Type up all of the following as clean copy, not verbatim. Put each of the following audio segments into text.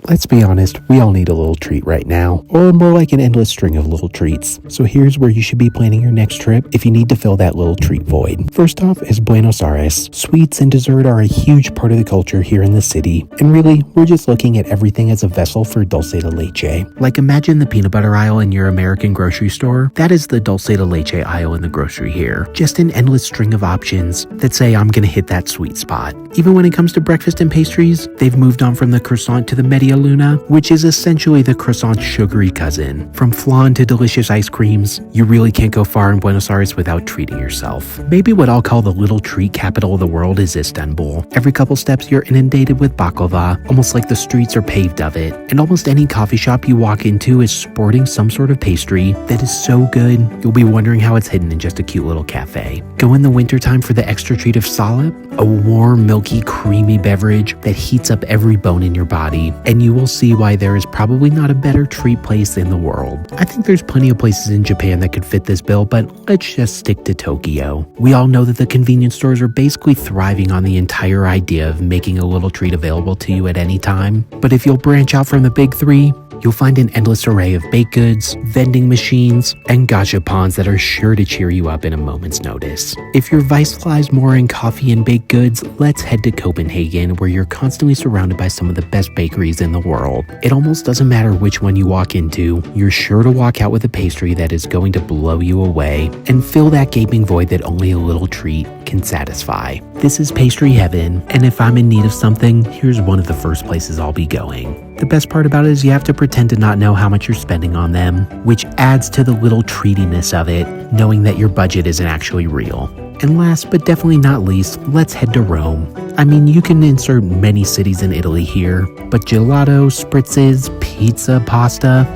Let's be honest, we all need a little treat right now, or more like an endless string of little treats. So here's where you should be planning your next trip if you need to fill that little treat void. First off is Buenos Aires. Sweets and dessert are a huge part of the culture here in the city, and really, we're just looking at everything as a vessel for dulce de leche. Like imagine the peanut butter aisle in your American grocery store. That is the dulce de leche aisle in the grocery here. Just an endless string of options that say I'm gonna hit that sweet spot. Even when it comes to breakfast and pastries, they've moved on from the croissant to the media luna, which is essentially the croissant's sugary cousin. From flan to delicious ice creams, you really can't go far in Buenos Aires without treating yourself. Maybe what I'll call the little treat capital of the world is Istanbul. Every couple steps you're inundated with baklava, almost like the streets are paved of it, and almost any coffee shop you walk into is sporting some sort of pastry that is so good, you'll be wondering how it's hidden in just a cute little cafe. Go in the wintertime for the extra treat of salep, a warm, milky, creamy beverage that heats up every bone in your body, and you will see why there is probably not a better treat place in the world. I think there's plenty of places in Japan that could fit this bill, but let's just stick to Tokyo. We all know that the convenience stores are basically thriving on the entire idea of making a little treat available to you at any time. But if you'll branch out from the big three, you'll find an endless array of baked goods, vending machines, and gachapons that are sure to cheer you up in a moment's notice. If your vice lies more in coffee and baked goods, let's head to Copenhagen, where you're constantly surrounded by some of the best bakeries in the world. It almost doesn't matter which one you walk into, you're sure to walk out with a pastry that is going to blow you away and fill that gaping void that only a little treat can satisfy. This is pastry heaven, and if I'm in need of something, here's one of the first places I'll be going. The best part about it is you have to pretend to not know how much you're spending on them, which adds to the little treatiness of it, knowing that your budget isn't actually real. And last but definitely not least, let's head to Rome. I mean, you can insert many cities in Italy here, but gelato, spritzes, pizza, pasta,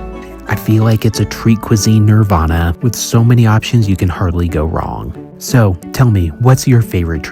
I feel like it's a treat cuisine nirvana with so many options you can hardly go wrong. So tell me, what's your favorite treat?